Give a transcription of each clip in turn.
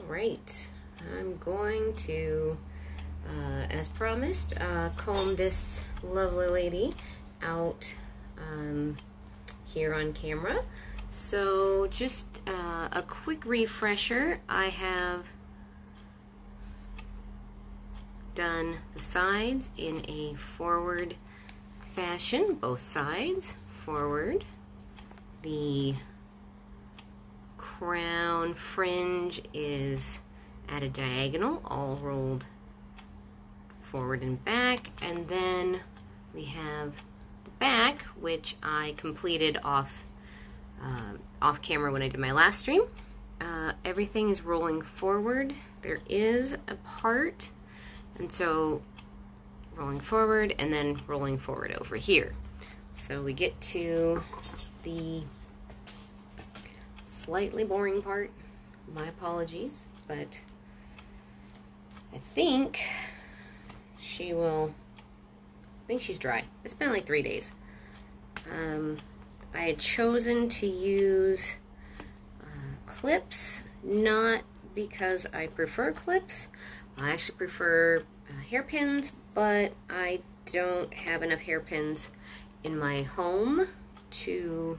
Alright, I'm going to, as promised, comb this lovely lady out here on camera. So just a quick refresher, I have done the sides in a forward fashion, both sides forward. The crown fringe is at a diagonal, all rolled forward and back, and then we have the back, which I completed off camera when I did my last stream. Everything is rolling forward. There is a part, and so rolling forward and then rolling forward over here. So we get to the slightly boring part. My apologies, but I think she's dry. It's been like 3 days. I had chosen to use clips, not because I prefer clips. I actually prefer hairpins, but I don't have enough hairpins in my home to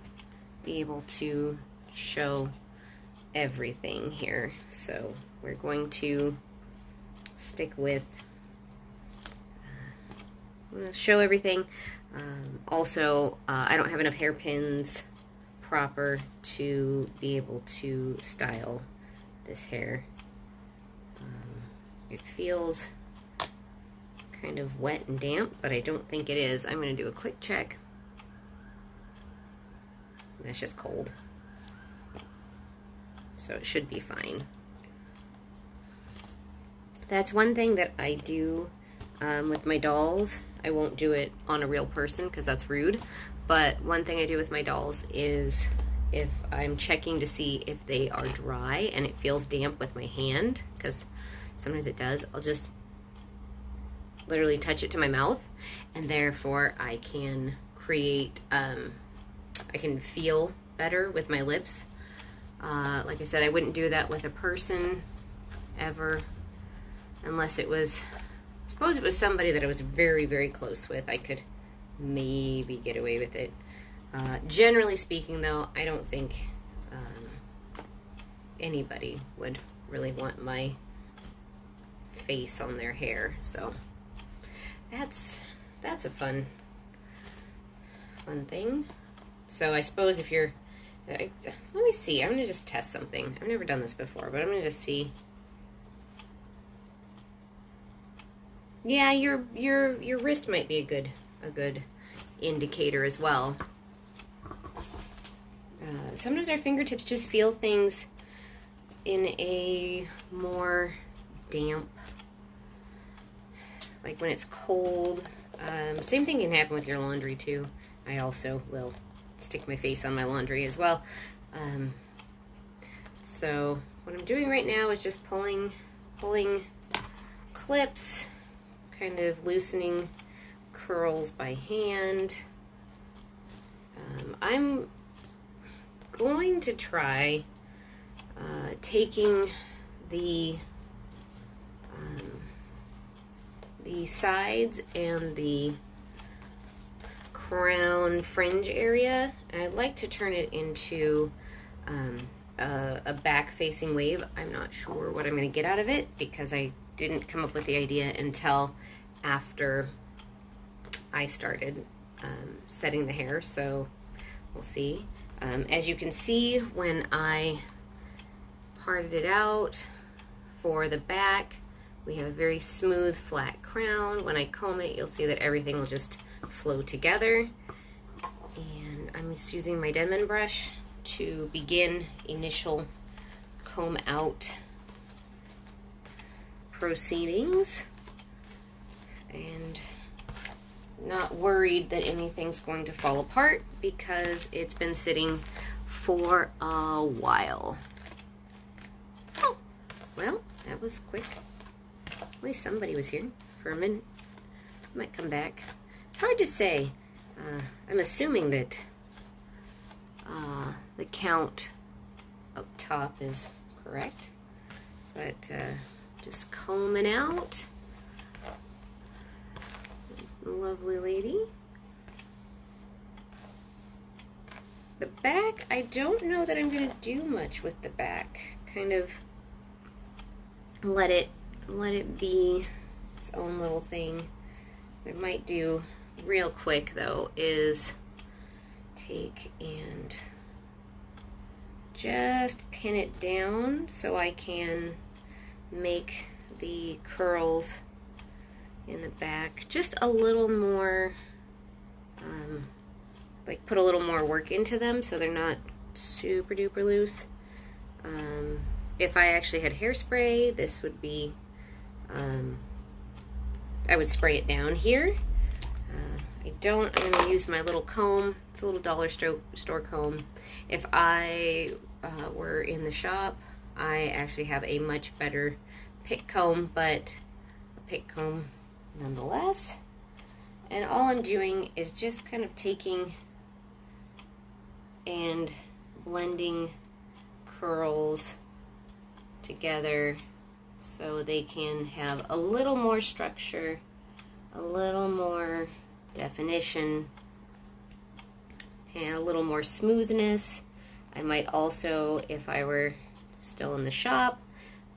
be able to show everything here. So we're going to stick with I'm going to show everything. Also, I don't have enough hairpins proper to be able to style this hair. It feels kind of wet and damp, but I don't think it is. I'm going to do a quick check. That's just cold. So it should be fine. That's one thing that I do with my dolls. I won't do it on a real person because that's rude. But one thing I do with my dolls is if I'm checking to see if they are dry and it feels damp with my hand, because sometimes it does, I'll just literally touch it to my mouth, and therefore I can create, I can feel better with my lips. Like I said, I wouldn't do that with a person ever, unless it was, I suppose it was somebody that I was very, very close with. I could maybe get away with it. Generally speaking, though, I don't think anybody would really want my face on their hair. So that's a fun thing. So I suppose if you're, let me see. I'm gonna just test something. I've never done this before, but I'm gonna just see. Yeah, your wrist might be a good indicator as well. Sometimes our fingertips just feel things in a more damp, like when it's cold. Same thing can happen with your laundry too. I also will stick my face on my laundry as well. So what I'm doing right now is just pulling clips, kind of loosening curls by hand. I'm going to try taking the sides and the crown fringe area, and I'd like to turn it into a back-facing wave. I'm not sure what I'm going to get out of it because I didn't come up with the idea until after I started setting the hair, so we'll see. As you can see, when I parted it out for the back, we have a very smooth, flat crown. When I comb it, you'll see that everything will just flow together. And I'm just using my Denman brush to begin initial comb out proceedings, and not worried that anything's going to fall apart because it's been sitting for a while. Oh, well, that was quick. At least somebody was here for a minute. Might come back. It's hard to say. I'm assuming that the count up top is correct. But just combing out. Lovely lady. The back, I don't know that I'm going to do much with the back. Kind of let it be its own little thing. What I might do real quick though is take and just pin it down so I can make the curls in the back just a little more, like put a little more work into them so they're not super duper loose. If I actually had hairspray, this would be, I would spray it down here. I don't, I'm going to use my little comb. It's a little dollar store comb. If I were in the shop, I actually have a much better pick comb, but a pick comb nonetheless. And all I'm doing is just kind of taking and blending curls together so they can have a little more structure, a little more definition, and a little more smoothness. I might also, if I were still in the shop,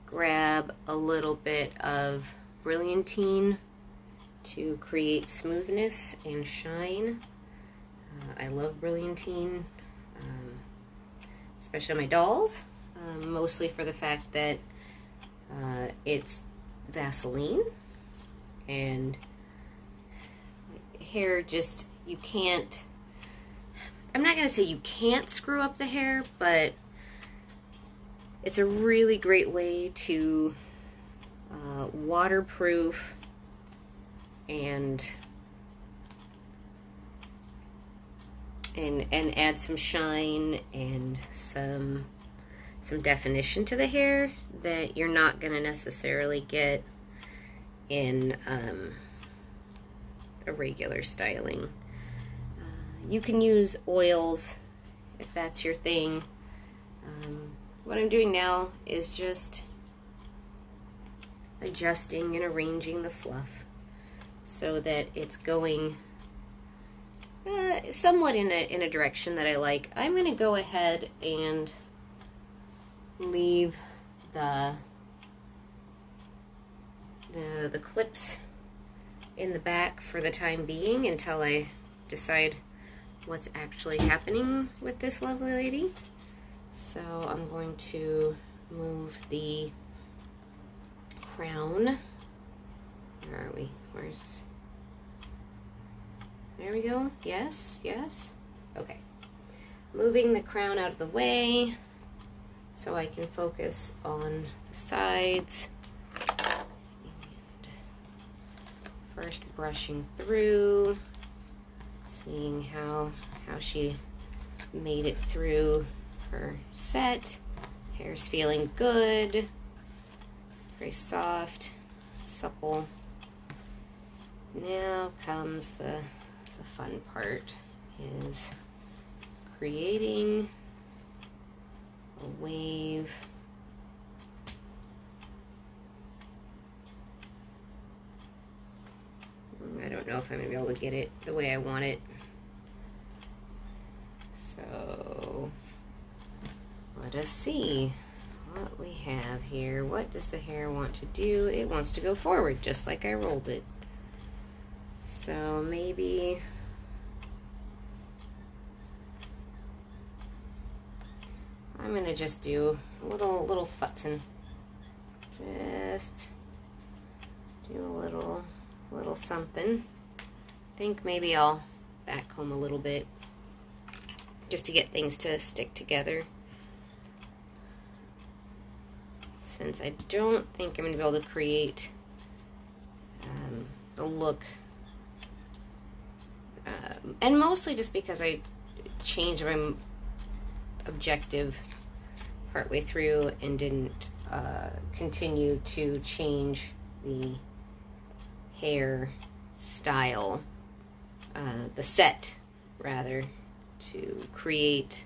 grab a little bit of brilliantine to create smoothness and shine. I love brilliantine, especially on my dolls, mostly for the fact that it's Vaseline, and hair just, you can't, I'm not going to say you can't screw up the hair, but it's a really great way to waterproof and add some shine and some definition to the hair that you're not going to necessarily get in a regular styling. You can use oils if that's your thing. What I'm doing now is just adjusting and arranging the fluff so that it's going somewhat in a direction that I like. I'm going to go ahead and leave the clips in the back for the time being until I decide what's actually happening with this lovely lady. So I'm going to move the crown. Where are we? There we go. Yes, yes. Okay. Moving the crown out of the way so I can focus on the sides. And first brushing through, seeing how she made it through her set. Hair's feeling good. Very soft, supple. Now comes the fun part, is creating a wave. I don't know if I'm going to be able to get it the way I want it. So let us see what we have here. What does the hair want to do? It wants to go forward, just like I rolled it. So maybe I'm gonna just do a little futzing. Just do a little something. I think maybe I'll backcomb a little bit just to get things to stick together, since I don't think I'm gonna be able to create a look. And mostly just because I changed my objective partway through and didn't continue to change the hair style, the set rather, to create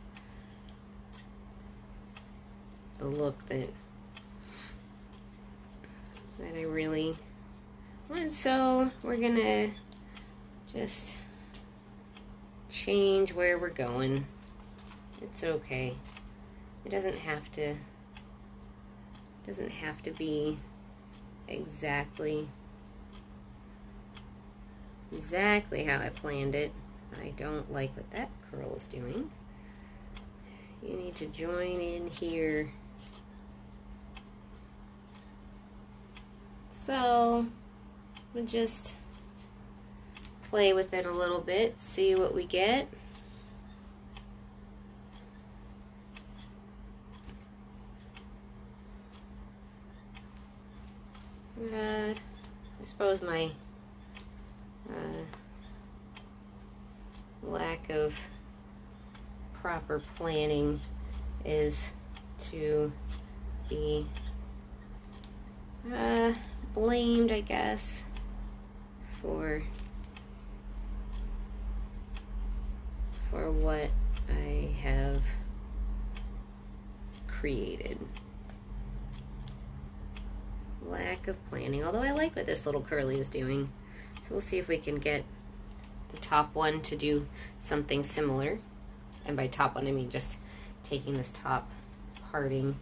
the look that that I really want. So we're gonna just change where we're going. It's okay. It doesn't have to be exactly how I planned it. I don't like what that curl is doing. You need to join in here. So we'll just play with it a little bit, see what we get. I suppose my lack of proper planning is to be blamed, I guess, for what I have created. Lack of planning, although I like what this little curly is doing. So we'll see if we can get the top one to do something similar. And by top one, I mean just taking this top parting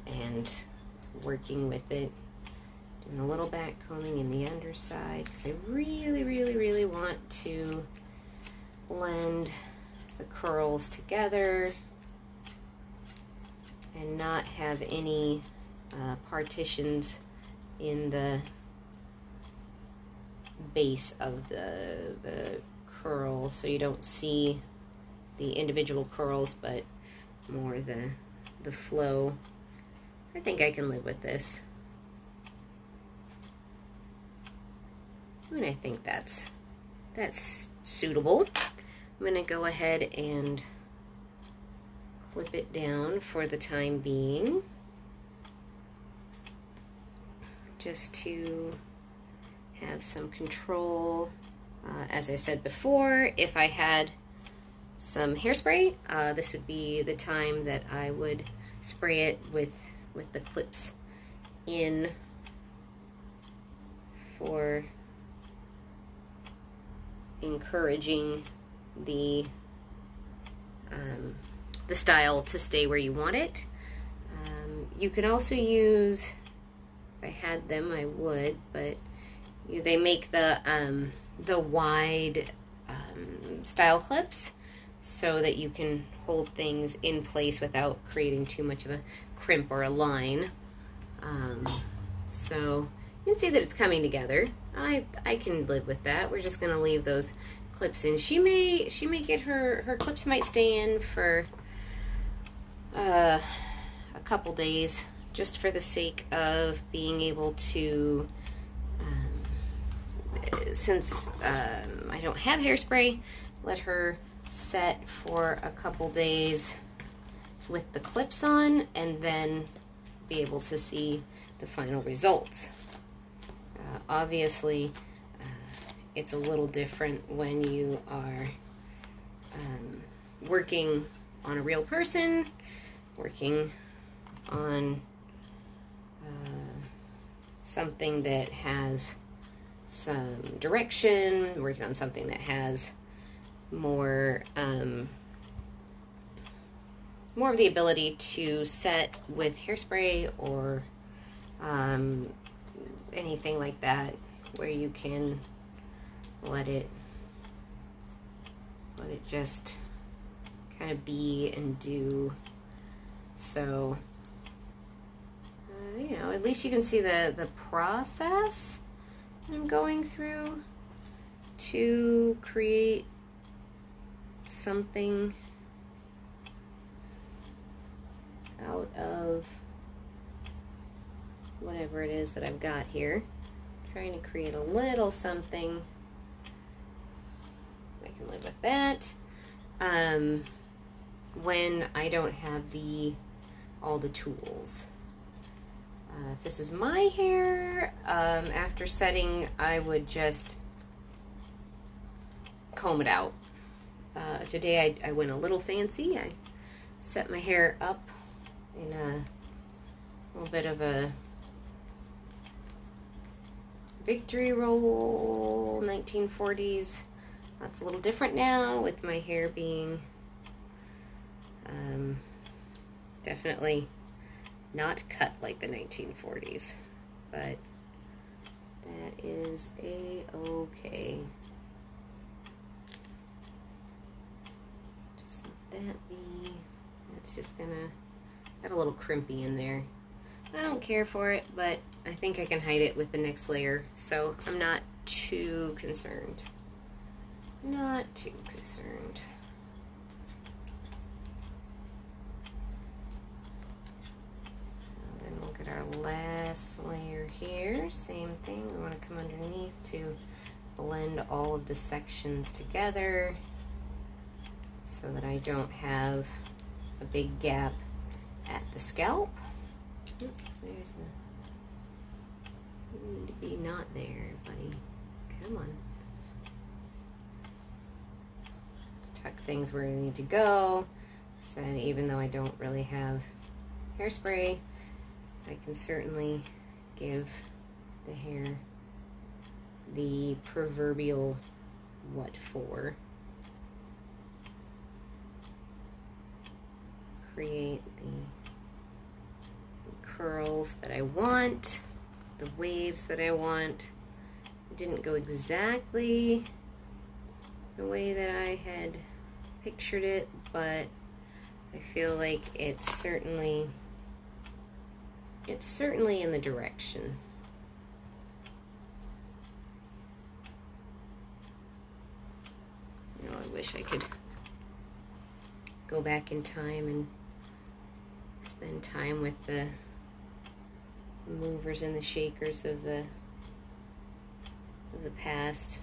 and working with it. Doing a little back combing in the underside because I really want to blend the curls together and not have any partitions in the base of the curl, so you don't see the individual curls but more the flow. I think I can live with this. I mean, I think that's suitable. I'm gonna go ahead and clip it down for the time being, just to have some control. As I said before, if I had some hairspray, this would be the time that I would spray it with the clips in for encouraging the style to stay where you want it. You can also use, if I had them I would, but they make the wide style clips so that you can hold things in place without creating too much of a crimp or a line. So you can see that it's coming together. I can live with that. We're just gonna leave those clips in. She may get her clips might stay in for a couple days, just for the sake of being able to, since I don't have hairspray, let her set for a couple days with the clips on and then be able to see the final results. Obviously, it's a little different when you are working on a real person, working on something that has some direction, working on something that has more of the ability to set with hairspray or anything like that, where you can let it just kind of be and do. So you know, at least you can see the process I'm going through to create something out of whatever it is that I've got here. Trying to create a little something. I can live with that. When I don't have all the tools. If this was my hair, after setting, I would just comb it out. Today I went a little fancy. I set my hair up in a little bit of a Victory roll, 1940s. That's a little different now with my hair being definitely not cut like the 1940s, but that is a-okay. Just let that be. That's just gonna, got a little crimpy in there. I don't care for it, but I think I can hide it with the next layer, so I'm not too concerned. Not too concerned. And then we'll get our last layer here. Same thing, we want to come underneath to blend all of the sections together so that I don't have a big gap at the scalp. Oops, there's a, you need to be not there, buddy. Come on. Tuck things where they need to go. So even though I don't really have hairspray, I can certainly give the hair the proverbial what for. Create the curls that I want, the waves that I want. It didn't go exactly the way that I had pictured it, but I feel like it's certainly in the direction. You know, I wish I could go back in time and spend time with the movers and the shakers of the past,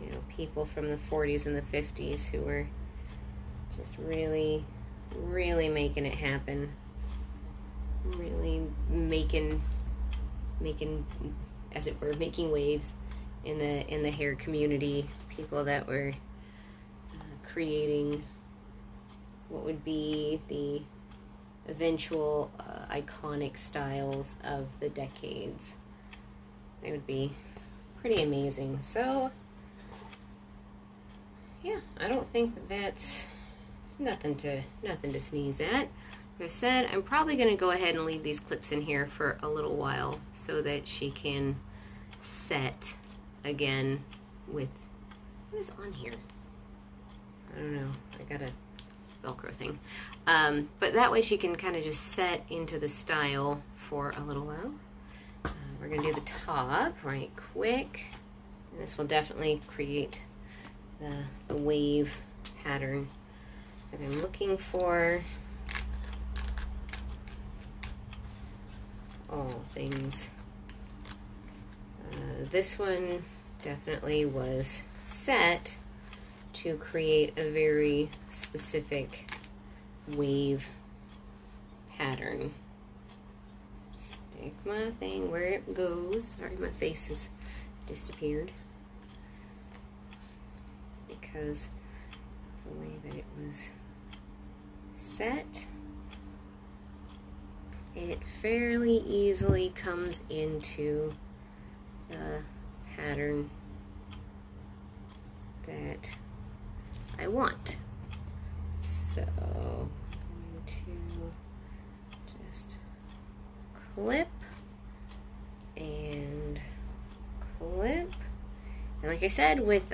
you know, people from the 40s and the 50s who were just really making it happen, really making as it were making waves in the hair community, people that were creating what would be the eventual iconic styles of the decades. It would be pretty amazing. So yeah, I don't think that's nothing to sneeze at. Like I said, I'm probably going to go ahead and leave these clips in here for a little while so that she can set again with, what is on here? I don't know. I got a Velcro thing. But that way she can kind of just set into the style for a little while. We're going to do the top right quick. And this will definitely create the wave pattern that I'm looking for. All things. This one definitely was set to create a very specific wave pattern. Stick my thing where it goes. Sorry, my face has disappeared because of the way that it was set. It fairly easily comes into the pattern that I want. So I'm going to just clip and clip. And like I said, with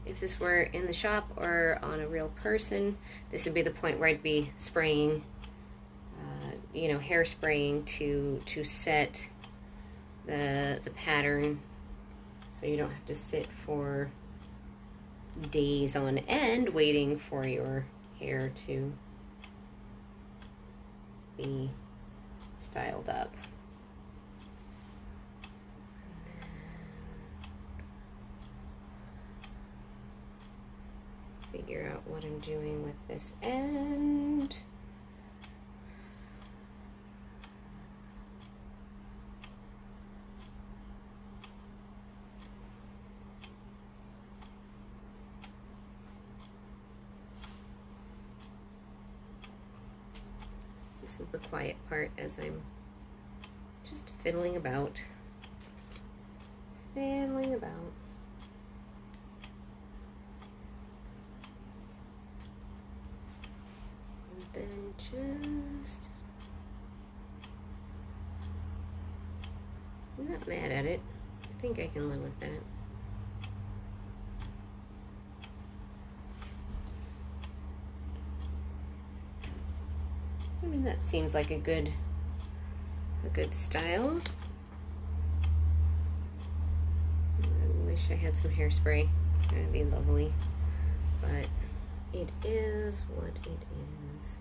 if this were in the shop or on a real person, this would be the point where I'd be spraying, you know, hairspraying to set the pattern, so you don't have to sit for days on end waiting for your hair to be styled up. Figure out what I'm doing with this end. This is the quiet part as I'm just fiddling about fiddling about. And then just, I'm not mad at it. I think I can live with that. I mean, that seems like a good style. I wish I had some hairspray. That'd be lovely. But it is what it is.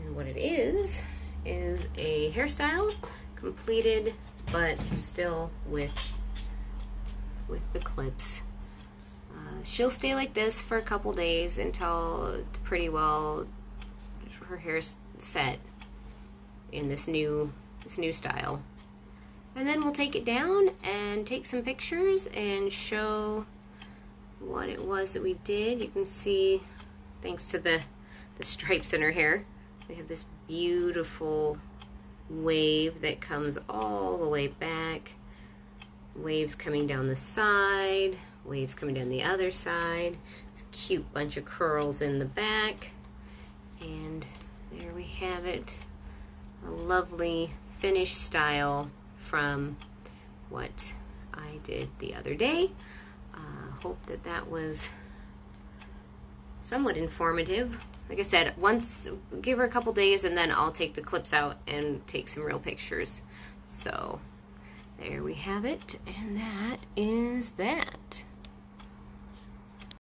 And what it is a hairstyle completed, but still with the clips. She'll stay like this for a couple days until pretty well her hair's set in this new style. And then we'll take it down and take some pictures and show what it was that we did. You can see, thanks to the stripes in her hair, we have this beautiful wave that comes all the way back. Waves coming down the side, waves coming down the other side. It's a cute bunch of curls in the back. And there we have it. A lovely finished style from what I did the other day. Hope that was somewhat informative. Like I said, give her a couple days and then I'll take the clips out and take some real pictures. So there we have it, and that is that.